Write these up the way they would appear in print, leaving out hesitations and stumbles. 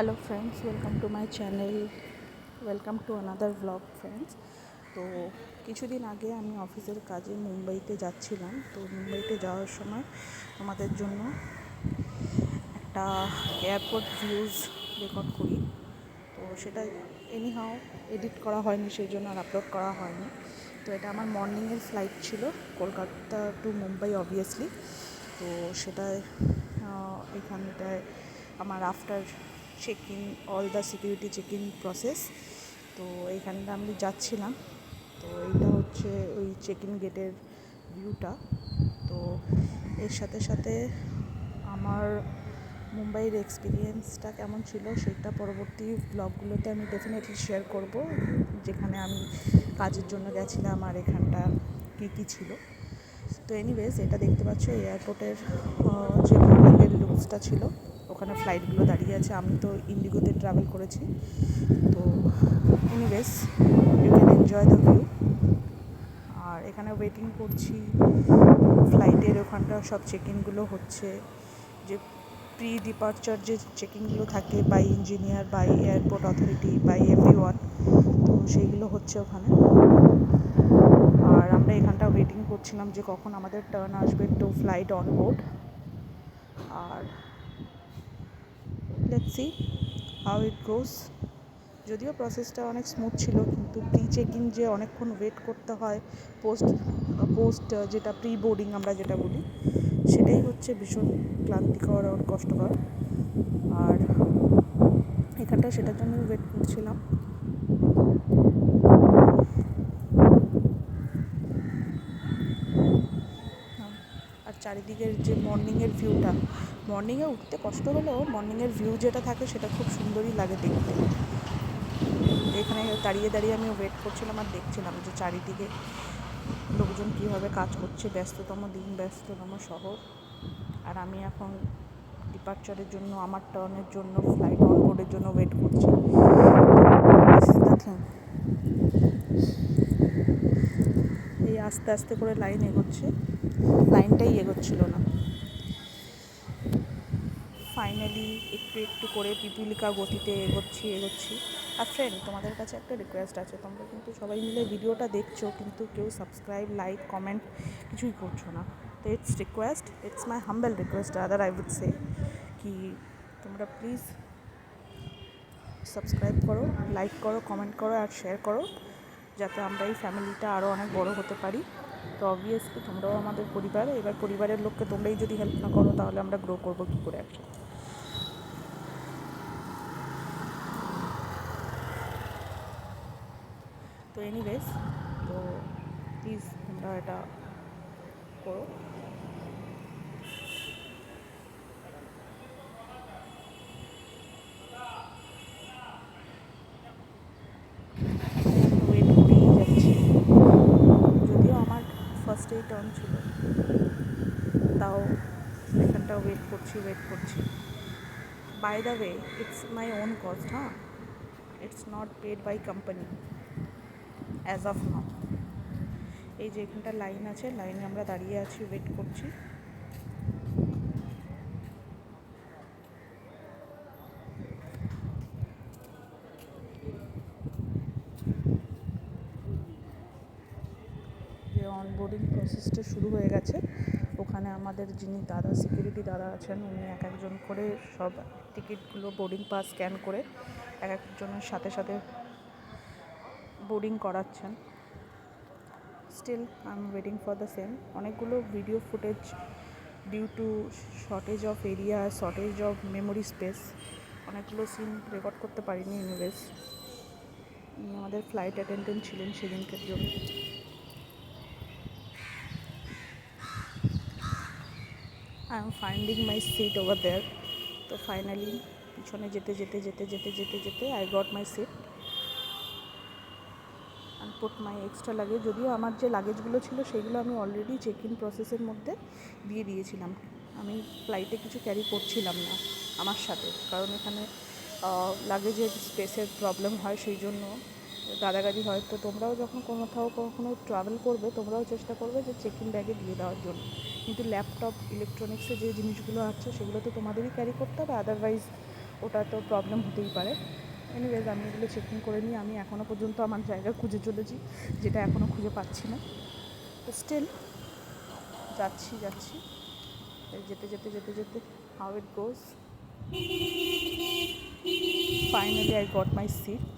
Hello friends, welcome to my channel, welcome to another blog friends. তো কিছুদিন আগে আমি অফিসের কাজে মুম্বাইতে যাচ্ছিলাম। তো মুম্বাইতে যাওয়ার সময় তোমাদের জন্য একটা এয়ারপোর্ট ভিউজ রেকর্ড করি। তো সেটা এনিহাও এডিট করা হয়নি, সেই জন্য আর আপলোড করা হয়নি। তো এটা আমার মর্নিংয়ের ফ্লাইট ছিল, কলকাতা টু মুম্বাই অবভিয়াসলি। তো সেটায় এখানটায় আমার after check in all the security check in process. তো এইখানটা আমি যাচ্ছিলাম। তো এইটা হচ্ছে ওই চেক ইন গেটের ভিউটা। তো এর সাথে সাথে আমার মুম্বাইয়ের এক্সপিরিয়েন্সটা কেমন ছিল সেটা পরবর্তী ব্লগগুলোতে আমি ডেফিনেটলি শেয়ার করব, যেখানে আমি কাজের জন্য গেছিলাম আর এখানটা কী কী ছিল। তো এনিওয়েজ, এটা দেখতে পাচ্ছ এয়ারপোর্টের যে মর্নিংয়ের লুকসটা ছিল, ওখানে ফ্লাইটগুলো দাঁড়িয়ে আছে। আমি তো ইন্ডিগোতে ট্রাভেল করেছি। তো anyways, you can enjoy the view. আর এখানে ওয়েটিং করছি ফ্লাইটের, ওখানটা সব চেকিংগুলো হচ্ছে, যে প্রি ডিপার্চার যে চেকিংগুলো থাকে by engineer, by airport authority, by everyone. তো সেইগুলো হচ্ছে ওখানে। আর আমরা এখানটা ওয়েটিং করছিলাম যে কখন আমাদের টার্ন আসবে টু ফ্লাইট অন বোর্ড। আর let's see how it goes. যদিও প্রসেসটা অনেক স্মুথ ছিল, কিন্তু প্রি চেকিং যে অনেকক্ষণ ওয়েট করতে হয়, পোস্ট যেটা প্রি বোর্ডিং আমরা যেটা বলি, সেটাই হচ্ছে ভীষণ ক্লান্তিকর আর কষ্টকর। আর এখানটা সেটার জন্য ওয়েট করছিলাম। আর চারিদিকের যে মর্নিংয়ের ভিউটা, মর্নিংয়ে উঠতে কষ্ট হলেও মর্নিংয়ের ভিউ যেটা থাকে সেটা খুব সুন্দরই লাগে দেখতে। এখানে দাঁড়িয়ে দাঁড়িয়ে আমি ওয়েট করছিলাম আর দেখছিলাম যে চারিদিকে লোকজন কীভাবে কাজ করছে। ব্যস্ততম দিন, ব্যস্ততম শহর। আর আমি এখন ডিপার্চারের জন্য, আমার টার্নের জন্য, ফ্লাইট অন বোর্ডের জন্য ওয়েট করছি। This is the thing. এই আস্তে আস্তে করে লাইন এগোচ্ছে, লাইনটাই এগোচ্ছিল না। ফাইনালি একটু একটু করে পিপীলিকা গতিতে এগোচ্ছি। আর ফ্রেন্ড, তোমাদের কাছে একটা রিকোয়েস্ট আছে। তোমরা কিন্তু সবাই মিলে ভিডিওটা দেখছো, কিন্তু কেউ সাবস্ক্রাইব, লাইক, কমেন্ট কিছুই করছো না। তো it's my humble request rather I would say, কি তোমরা প্লিজ সাবস্ক্রাইব করো, লাইক করো, কমেন্ট করো আর শেয়ার করো, যাতে আমরা এই ফ্যামিলিটা আরও অনেক বড় হতে পারি। তো অবভিয়াসলি তোমরাও আমাদের পরিবার। এবার পরিবারের লোককে তোমরাই যদি হেল্প না করো, তাহলে আমরা গ্রো করবো কী করে আর কি। তো এনিওয়েজ, তো প্লিজ তোমরা এটা করো। ওয়েট করেই যাচ্ছি, যদিও আমার ফার্স্টেই টার্ন ছিল, তাও এখানটা ওয়েট করছি। By the way, it's my own cost, it's not paid by company as of now. এই যে এখানটা লাইন আছে, লাইনে আমরা দাঁড়িয়ে আছি, ওয়েট করছি। যে অনবোর্ডিং প্রসেসটা শুরু হয়ে গেছে, ওখানে আমাদের যিনি সিকিউরিটি দাদা আছেন, উনি এক একজন করে সব টিকিটগুলো, বোর্ডিং পাস স্ক্যান করে এক একজনের সাথে সাথে বোর্ডিং করাচ্ছেন। Still I am waiting for the same. অনেকগুলো video footage, due to shortage of area, shortage of memory space, অনেকগুলো সিন রেকর্ড করতে পারিনি। এনিওয়েজ, আমাদের ফ্লাইট অ্যাটেন্ডেন্ট ছিলেন সেদিনকার জন্য। I am finding my seat over there. তো ফাইনালি পিছনে যেতে I got my seat and put my extra luggage. যদিও আমার যে লাগেজগুলো ছিল সেগুলো আমি অলরেডি চেক ইন প্রসেসের মধ্যে দিয়ে দিয়েছিলাম। আমি ফ্লাইটে কিছু ক্যারি করছিলাম না আমার সাথে, কারণ এখানে লাগেজের স্পেসের প্রবলেম হয়, সেই জন্য গাদাগাদি হয়। তো তোমরাও যখন কখনো ট্রাভেল করবে, তোমরাও চেষ্টা করবে যে চেক ইন ব্যাগে দিয়ে দেওয়ার জন্য। কিন্তু ল্যাপটপ, ইলেকট্রনিক্সের যে জিনিসগুলো আছে সেগুলো তো তোমাদেরই ক্যারি করতে হবে, আদারওয়াইজ ওটা তো প্রবলেম হতেই পারে। এনিওয়েজ আমি এগুলো চেকিং করে নিই। আমি এখনও পর্যন্ত আমার জায়গা খুঁজে চলেছি, যেটা এখনও খুঁজে পাচ্ছি না। তো স্টিল যাচ্ছি যেতে যেতে যেতে যেতে how it goes. Finally I got my seat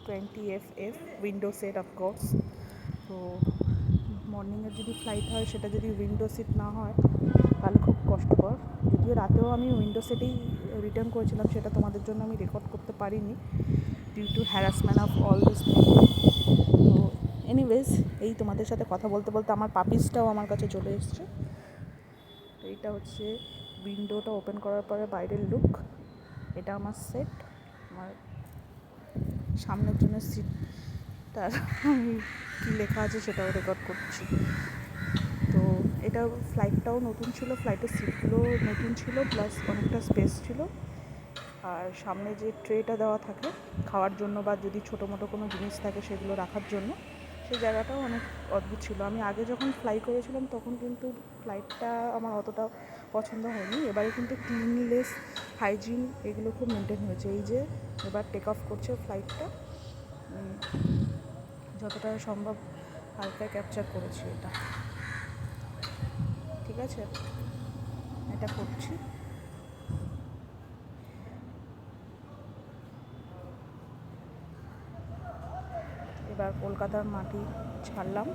20FF window seat of course. তো মর্নিংয়ের যদি ফ্লাইট হয়, সেটা যদি উইন্ডো সিট না হয় তাহলে খুব কষ্টকর। যদিও রাতেও আমি উইন্ডো সিটেই রিটার্ন করেছিলাম, সেটা তোমাদের জন্য আমি রেকর্ড করতে পারিনি due to harassment of all this thing. তো এনিওয়েজ, এই তোমাদের সাথে কথা বলতে বলতে আমার পাপিসটাও আমার কাছে চলে এসছে। এইটা হচ্ছে উইন্ডোটা ওপেন করার পরে বাইরের লুক। এটা আমার সেট, আমার সামনের জন্য সিটটার আমি কী লেখা আছে সেটাও রেকর্ড করছি। তো এটা ফ্লাইটটাও নতুন ছিল, ফ্লাইটের সিটগুলো নতুন ছিল, প্লাস অনেকটা স্পেস ছিল। আর সামনে যে ট্রেটা দেওয়া থাকে খাওয়ার জন্য বা যদি ছোটো মোটো কোনো জিনিস থাকে সেগুলো রাখার জন্য, সেই জায়গাটাও অনেক অদ্ভুত ছিল। আমি আগে যখন ফ্লাই করেছিলাম তখন কিন্তু ফ্লাইটটা আমার অতটা পছন্দ হয়নি। এবারে কিন্তু ক্লিনলিনেস, হাইজিন এগুলো খুব মেনটেন হয়েছে। এই যে এবার টেক অফ করছে ফ্লাইটটা, যতটা সম্ভব হালকা ক্যাপচার করেছি এটা, ঠিক আছে? এটা করছি। এবার কলকাতার মাটি ছাড়লাম।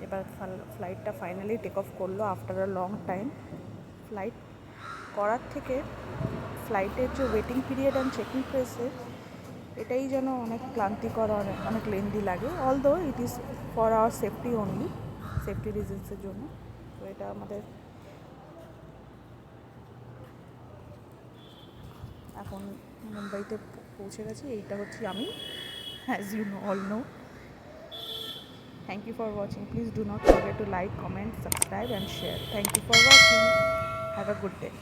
এবার ফ্লাইটটা ফাইনালি টেক অফ করলো after a long time. Flight করার থেকে ফ্লাইটের যে ওয়েটিং পিরিয়ড অ্যান্ড চেকিং প্রেসে, এটাই যেন অনেক ক্লান্তিকর, অনেক লেন্দি লাগে। Although it is for our safety only, safety রিজনসের জন্য। তো এটা আমাদের এখন মুম্বাইতে পৌঁছে গেছি। এইটা হচ্ছে আমি, as you know, all know. Thank you for watching. Please do not forget to like, comment, subscribe and share. Thank you for watching. Have a good day.